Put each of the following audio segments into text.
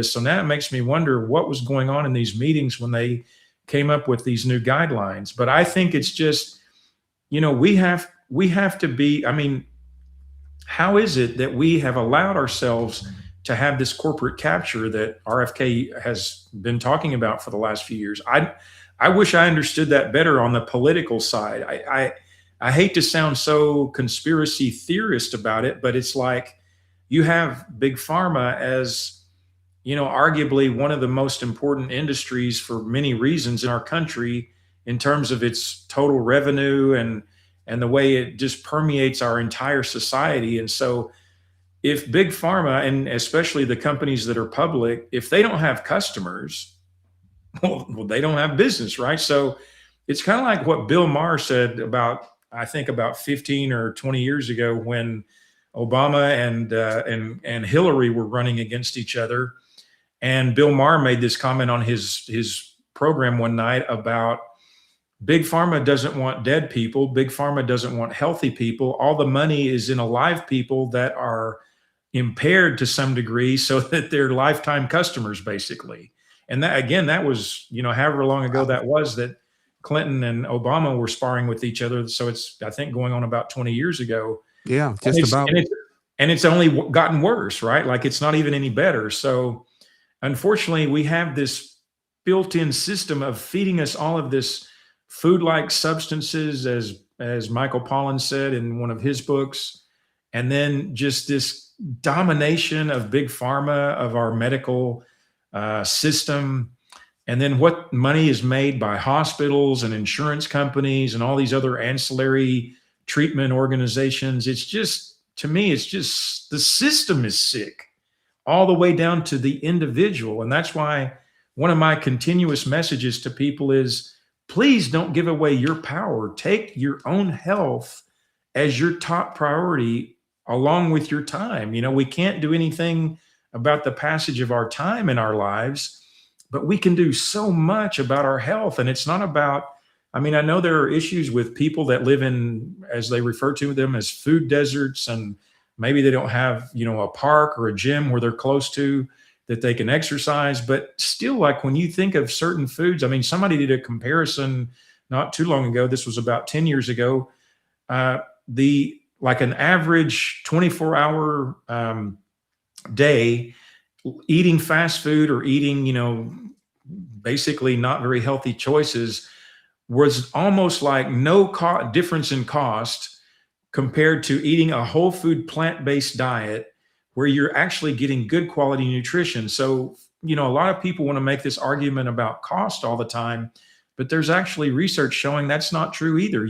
So now it makes me wonder what was going on in these meetings when they came up with these new guidelines. But I think it's just, we have to be, I mean, how is it that we have allowed ourselves to have this corporate capture that RFK has been talking about for the last few years? I wish I understood that better on the political side. I hate to sound so conspiracy theorist about it, but it's like you have big pharma as, arguably one of the most important industries for many reasons in our country in terms of its total revenue and the way it just permeates our entire society. And so if big pharma, and especially the companies that are public, if they don't have customers, well, they don't have business, right? So it's kind of like what Bill Maher said about, I think about 15 or 20 years ago when Obama and Hillary were running against each other. And Bill Maher made this comment on his program one night about big pharma doesn't want dead people. Big pharma doesn't want healthy people. All the money is in alive people that are impaired to some degree so that they're lifetime customers, basically. And that, again, that was, however long ago that was that Clinton and Obama were sparring with each other. So it's, I think, going on about 20 years ago. Yeah, just about. And it's only gotten worse, right? Like it's not even any better. So unfortunately, we have this built-in system of feeding us all of this food-like substances, as Michael Pollan said in one of his books, and then just this domination of big pharma of our medical system, and then what money is made by hospitals and insurance companies and all these other ancillary treatment organizations. It's just, to me, it's just the system is sick all the way down to the individual. And that's why one of my continuous messages to people is, please don't give away your power. Take your own health as your top priority along with your time. We can't do anything about the passage of our time in our lives, but we can do so much about our health. And it's not about, I know there are issues with people that live in, as they refer to them, as food deserts, and maybe they don't have, a park or a gym where they're close to that they can exercise. But still, like when you think of certain foods, somebody did a comparison not too long ago. This was about 10 years ago. Like an average 24-hour day eating fast food or eating, basically not very healthy choices was almost like no difference in cost compared to eating a whole food plant-based diet where you're actually getting good quality nutrition. So, a lot of people want to make this argument about cost all the time, but there's actually research showing that's not true either.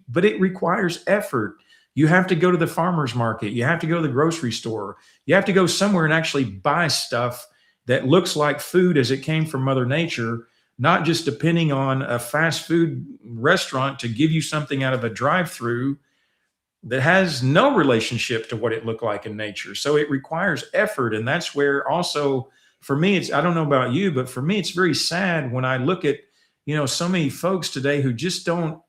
But it requires effort. You have to go to the farmer's market. You have to go to the grocery store. You have to go somewhere and actually buy stuff that looks like food as it came from Mother Nature, not just depending on a fast food restaurant to give you something out of a drive-through that has no relationship to what it looked like in nature. So it requires effort. And that's where also, for me, I don't know about you, but for me, it's very sad when I look at, so many folks today who just don't,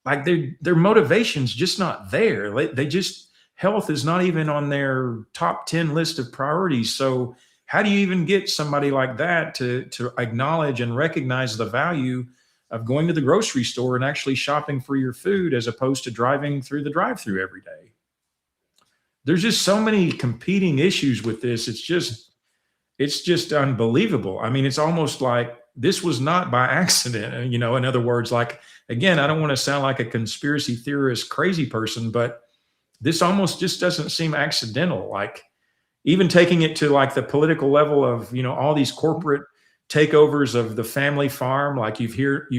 like their motivation's just not there. They just, health is not even on their top 10 list of priorities. So how do you even get somebody like that to acknowledge and recognize the value of going to the grocery store and actually shopping for your food as opposed to driving through the drive-through every day? There's just so many competing issues with this. It's just unbelievable. It's almost like this was not by accident, in other words, like, again, I don't want to sound like a conspiracy theorist, crazy person, but this almost just doesn't seem accidental. Like even taking it to like the political level of, all these corporate takeovers of the family farm. Like you've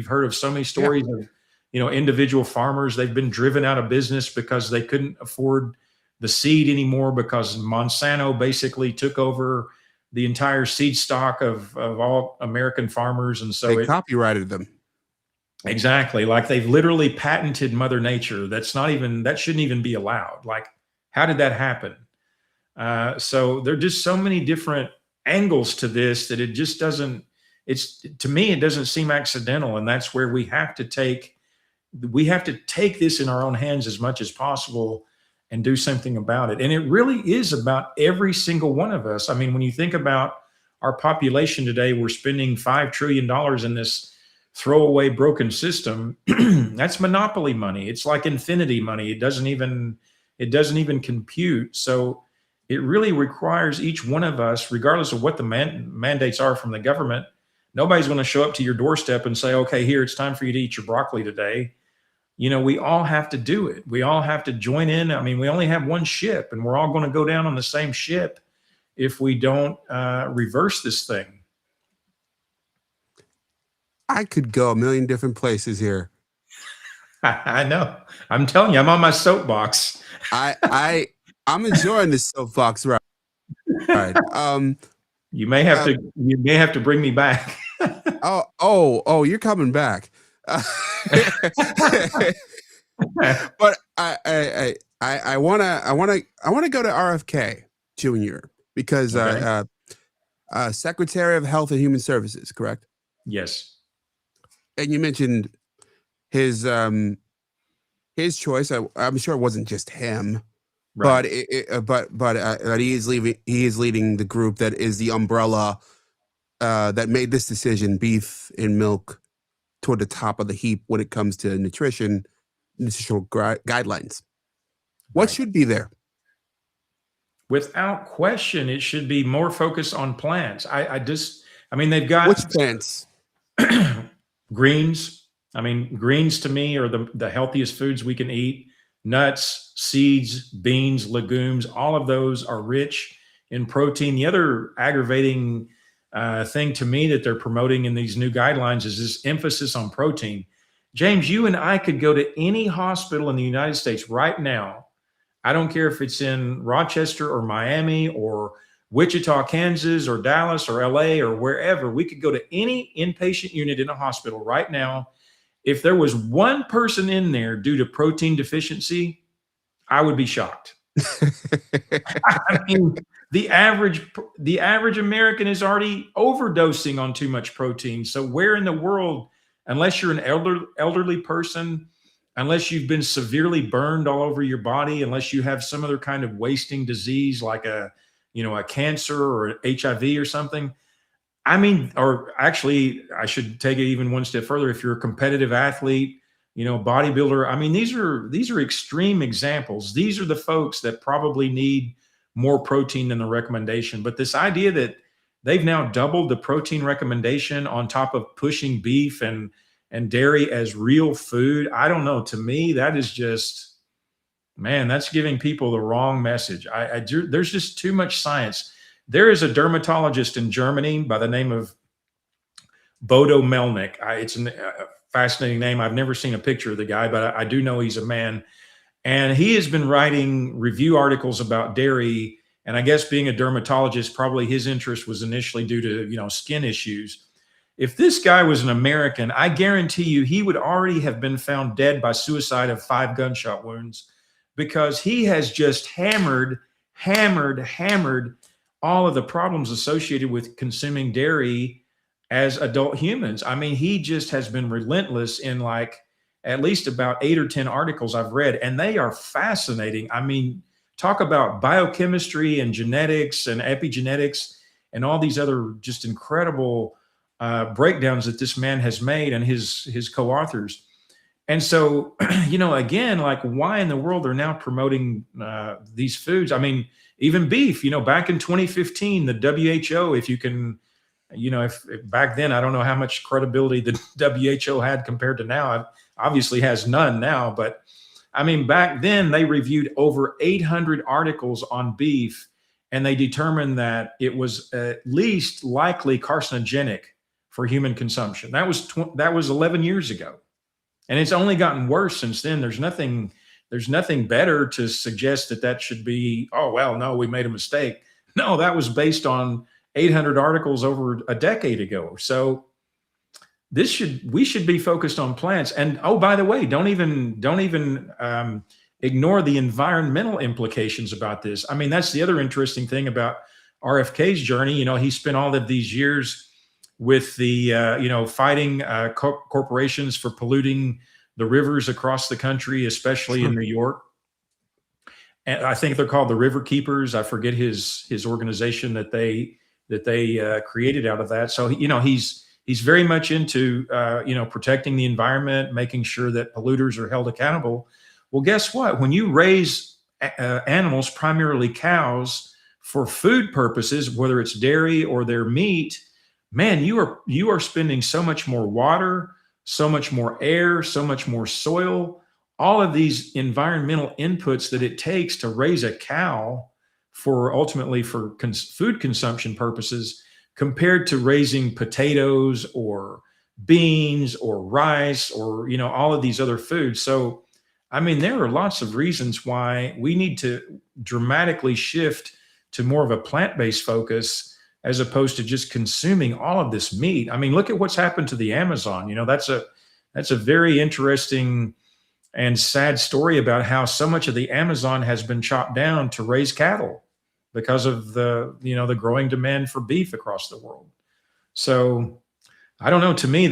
heard of so many stories of, individual farmers, they've been driven out of business because they couldn't afford the seed anymore because Monsanto basically took over the entire seed stock of all American farmers. And so they copyrighted them. Exactly. Like they've literally patented Mother Nature. That shouldn't even be allowed. Like, how did that happen? So there are just so many different angles to this that it just doesn't, to me, it doesn't seem accidental. And that's where we have to take this in our own hands as much as possible and do something about it. And it really is about every single one of us. When you think about our population today, we're spending $5 trillion in this throwaway broken system. That's monopoly money. It's like infinity money. It doesn't even compute. So it really requires each one of us, regardless of what the mandates are from the government. Nobody's going to show up to your doorstep and say, okay, here, it's time for you to eat your broccoli today. We all have to do it. We all have to join in. I mean, we only have one ship, and we're all going to go down on the same ship if we don't reverse this thing. I could go a million different places here. I know. I'm telling you, I'm on my soapbox. I'm enjoying this soapbox ride. You may have to bring me back. Oh, you're coming back. But I want to go to RFK Jr. because Okay. Secretary of Health and Human Services, correct? Yes. And you mentioned his choice. I'm sure it wasn't just him, Right. but that he is leading the group that is the umbrella that made this decision: beef and milk toward the top of the heap when it comes to nutritional guidelines. What Right. should be there? Without question, it should be more focused on plants. They've got Which plants? greens. I mean, greens to me are the healthiest foods we can eat. Nuts, seeds, beans, legumes, all of those are rich in protein. The other aggravating thing to me that they're promoting in these new guidelines is this emphasis on protein. James, you and I could go to any hospital in the United States right now. I don't care if it's in Rochester or Miami or Wichita, Kansas, or Dallas or LA or wherever. We could go to any inpatient unit in a hospital right now. If there was one person in there due to protein deficiency, I would be shocked. I mean, the average American is already overdosing on too much protein. So where in the world, unless you're an elderly person, unless you've been severely burned all over your body, unless you have some other kind of wasting disease like a cancer or HIV or something. I mean, or actually, I should take it even one step further. If you're a competitive athlete, bodybuilder, I mean, these are extreme examples. These are the folks that probably need more protein than the recommendation. But this idea that they've now doubled the protein recommendation on top of pushing beef and dairy as real food, I don't know. To me, that is just, man, that's giving people the wrong message. There's just too much science. There is a dermatologist in Germany by the name of Bodo Melnick. It's a fascinating name. I've never seen a picture of the guy, but I do know he's a man. And he has been writing review articles about dairy. And I guess being a dermatologist, probably his interest was initially due to, skin issues. If this guy was an American, I guarantee you he would already have been found dead by suicide of 5 gunshot wounds, because he has just hammered all of the problems associated with consuming dairy as adult humans. I mean, he just has been relentless in like at least about 8 or 10 articles I've read, and they are fascinating. I mean, talk about biochemistry and genetics and epigenetics and all these other just incredible breakdowns that this man has made and his co-authors. And so, again, like, why in the world they're now promoting these foods? I mean, even beef, back in 2015, the WHO, if you can, if back then, I don't know how much credibility the WHO had compared to now. It obviously has none now. But I mean, back then they reviewed over 800 articles on beef, and they determined that it was at least likely carcinogenic for human consumption. That was 11 years ago. And it's only gotten worse since then. There's nothing better to suggest that should be, oh, well, no, we made a mistake. No, that was based on 800 articles over a decade ago. So we should be focused on plants. And oh, by the way, don't even ignore the environmental implications about this. I mean, that's the other interesting thing about RFK's journey. He spent all of these years with the fighting corporations for polluting the rivers across the country, especially in New York. And I think they're called the River Keepers. I forget his organization that they that they created out of that. So he's very much into protecting the environment, making sure that polluters are held accountable. Well, guess what? When you raise animals, primarily cows, for food purposes, whether it's dairy or their meat, man, you are spending so much more water, so much more air, so much more soil, all of these environmental inputs that it takes to raise a cow for ultimately for food consumption purposes, compared to raising potatoes or beans or rice or all of these other foods. So I mean, there are lots of reasons why we need to dramatically shift to more of a plant-based focus as opposed to just consuming all of this meat. I mean, look at what's happened to the Amazon. That's a very interesting and sad story about how so much of the Amazon has been chopped down to raise cattle because of the growing demand for beef across the world. So I don't know. To me,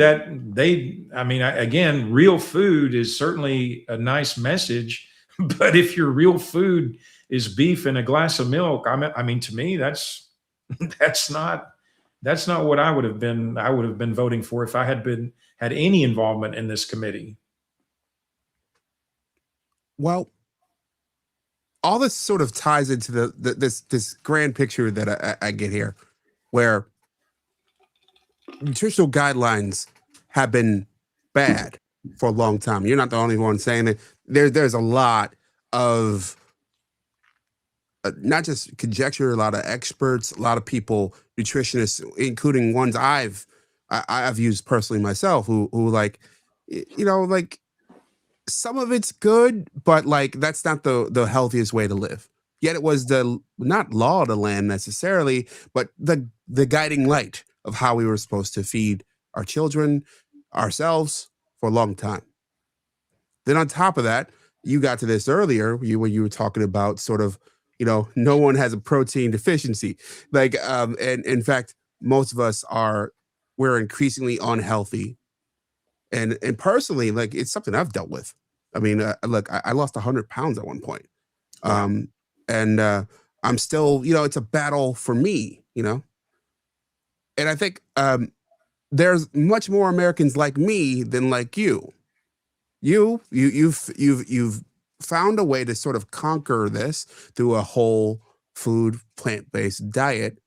again, real food is certainly a nice message, but if your real food is beef and a glass of milk, I mean, to me, that's that's not that's not what I would have been. I would have been voting for if I had any involvement in this committee. Well, all this sort of ties into this grand picture that I get here, where nutritional guidelines have been bad for a long time. You're not the only one saying it. There's a lot of not just conjecture, a lot of experts, a lot of people, nutritionists, including ones I've used personally myself, who like, like some of it's good, but like that's not the healthiest way to live. Yet it was the not law of the land necessarily, but the guiding light of how we were supposed to feed our children, ourselves for a long time. Then on top of that, you got to this earlier, when you were talking about sort of, no one has a protein deficiency. Like, and in fact, most of us we're increasingly unhealthy. And personally, like, it's something I've dealt with. I mean, look, I lost 100 pounds at one point. Wow. And I'm still, it's a battle for me, and I think there's much more Americans like me than like you. You've found a way to sort of conquer this through a whole food, plant-based diet.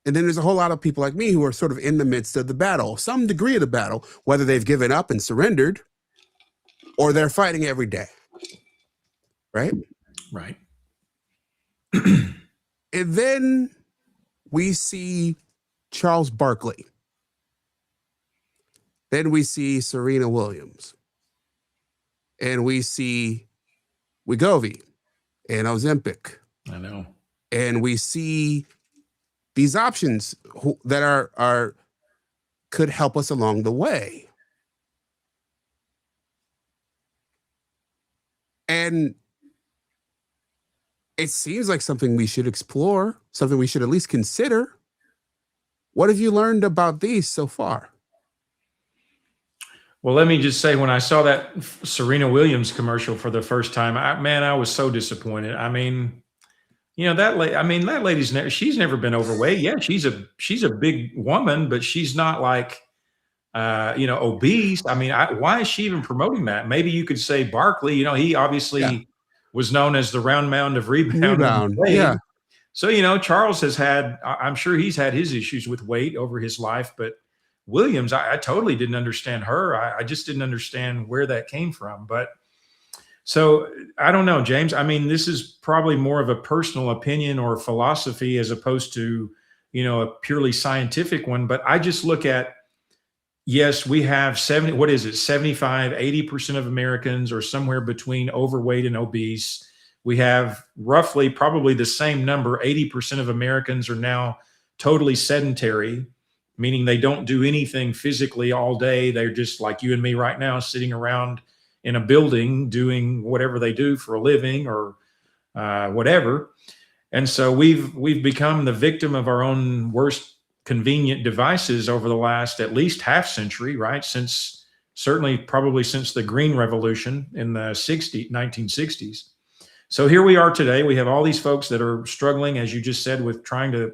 And then there's a whole lot of people like me who are sort of in the midst of the battle, some degree of the battle, whether they've given up and surrendered or they're fighting every day. Right? Right. And then we see Charles Barkley. Then we see Serena Williams. And we see Wegovy and Ozempic. I know. And we see these options that could help us along the way. And it seems like something we should explore, something we should at least consider. What have you learned about these so far? Well, let me just say, when I saw that Serena Williams commercial for the first time, I was so disappointed. I mean, that lady's she's never been overweight. Yeah, she's a big woman, but she's not like, obese. I mean, why is she even promoting that? Maybe you could say Barkley, he obviously was known as the round mound of rebound. Yeah. So, Charles I'm sure he's had his issues with weight over his life, but Williams, I totally didn't understand her. I just didn't understand where that came from. But so I don't know, James. I mean, this is probably more of a personal opinion or philosophy as opposed to, a purely scientific one. But I just look at, yes, we have 75, 80% of Americans are somewhere between overweight and obese. We have roughly probably the same number. 80% of Americans are now totally sedentary, meaning they don't do anything physically all day. They're just like you and me right now, sitting around in a building doing whatever they do for a living or whatever. And so we've become the victim of our own worst convenient devices over the last at least half century, right? Certainly probably since the Green Revolution in the 1960s. So here we are today. We have all these folks that are struggling, as you just said, with trying to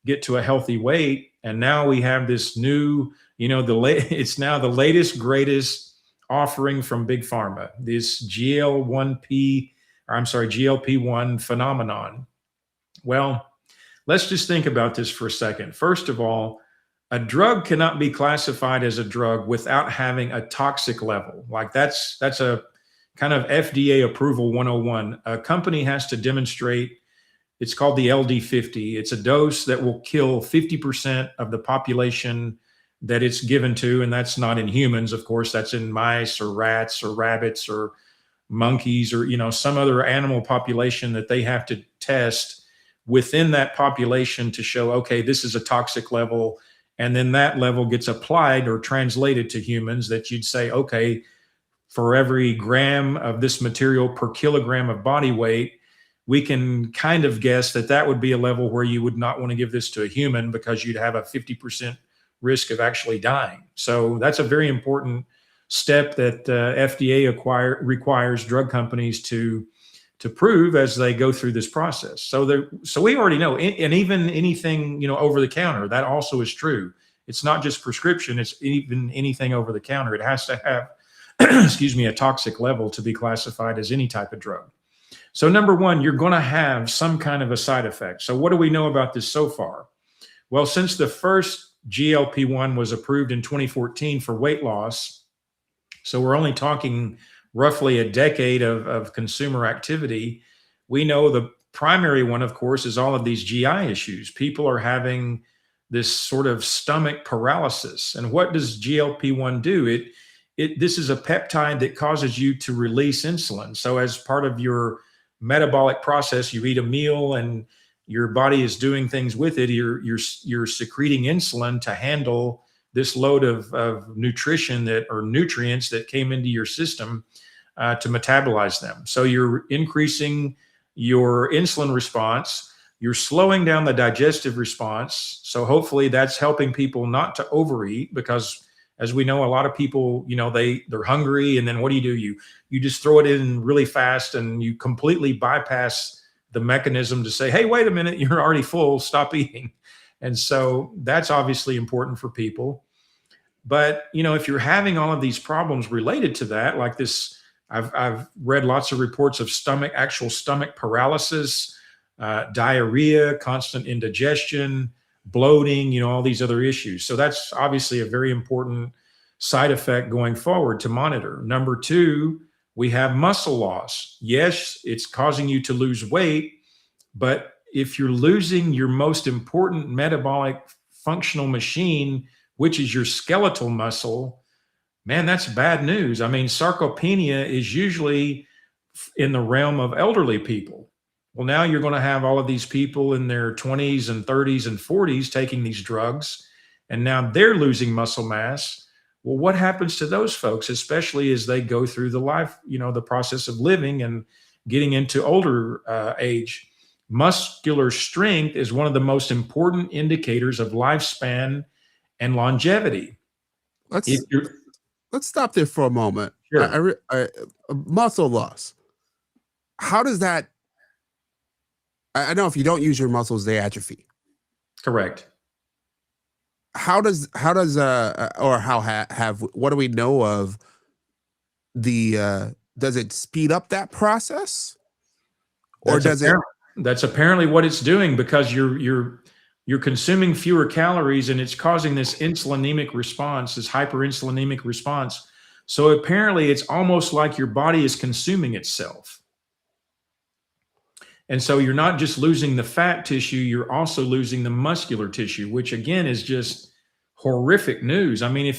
get to a healthy weight. And now we have this new, it's now the latest, greatest offering from Big Pharma, this GLP-1 phenomenon. Well, let's just think about this for a second. First of all, a drug cannot be classified as a drug without having a toxic level. Like that's a kind of FDA approval 101. A company has to demonstrate, it's called the LD50. It's a dose that will kill 50% of the population that it's given to. And that's not in humans, of course, that's in mice or rats or rabbits or monkeys or, some other animal population that they have to test within that population to show, okay, this is a toxic level. And then that level gets applied or translated to humans that you'd say, okay, for every gram of this material per kilogram of body weight, we can kind of guess that that would be a level where you would not want to give this to a human because you'd have a 50% risk of actually dying. So that's a very important step that FDA requires drug companies to prove as they go through this process. So we already know, and even anything, over the counter, that also is true. It's not just prescription, it's even anything over the counter. It has to have, a toxic level to be classified as any type of drug. So number one, you're going to have some kind of a side effect. So what do we know about this so far? Well, since the first GLP-1 was approved in 2014 for weight loss, so we're only talking roughly a decade of consumer activity, we know the primary one, of course, is all of these GI issues. People are having this sort of stomach paralysis. And what does GLP-1 do? This is a peptide that causes you to release insulin. So as part of your metabolic process, you eat a meal and your body is doing things with it. You're secreting insulin to handle this load of nutrition or nutrients that came into your system to metabolize them. So you're increasing your insulin response. You're slowing down the digestive response. So hopefully that's helping people not to overeat, because as we know, a lot of people, they're hungry, and then what do? You just throw it in really fast, and you completely bypass the mechanism to say, hey, wait a minute, you're already full, stop eating. And so that's obviously important for people. But, if you're having all of these problems related to that, like this, I've read lots of reports of actual stomach paralysis, diarrhea, constant indigestion, bloating, all these other issues. So that's obviously a very important side effect going forward to monitor. Number two, we have muscle loss. Yes, it's causing you to lose weight, but if you're losing your most important metabolic functional machine, which is your skeletal muscle, man, that's bad news. I mean, sarcopenia is usually in the realm of elderly people. Well, now you're going to have all of these people in their 20s and 30s and 40s taking these drugs, and now they're losing muscle mass. Well, what happens to those folks, especially as they go through the process of living and getting into older age? Muscular strength is one of the most important indicators of lifespan and longevity. Let's stop there for a moment. Sure. Muscle loss. How does that? I know if you don't use your muscles, they atrophy. Correct. What do we know of does it speed up that process? Or that's apparently what it's doing, because you're consuming fewer calories, and it's causing this insulinemic response, this hyperinsulinemic response. So apparently it's almost like your body is consuming itself. And so you're not just losing the fat tissue, you're also losing the muscular tissue, which again is just horrific news. I mean,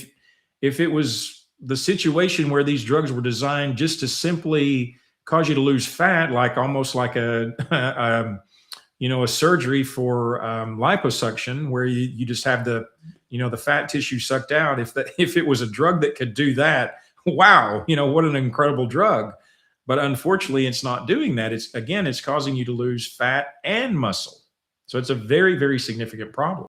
if it was the situation where these drugs were designed just to simply cause you to lose fat, like almost like a surgery for liposuction, where you just have the fat tissue sucked out. If it was a drug that could do that, wow, what an incredible drug. But unfortunately, it's not doing that. It's causing you to lose fat and muscle. So it's a very, very significant problem.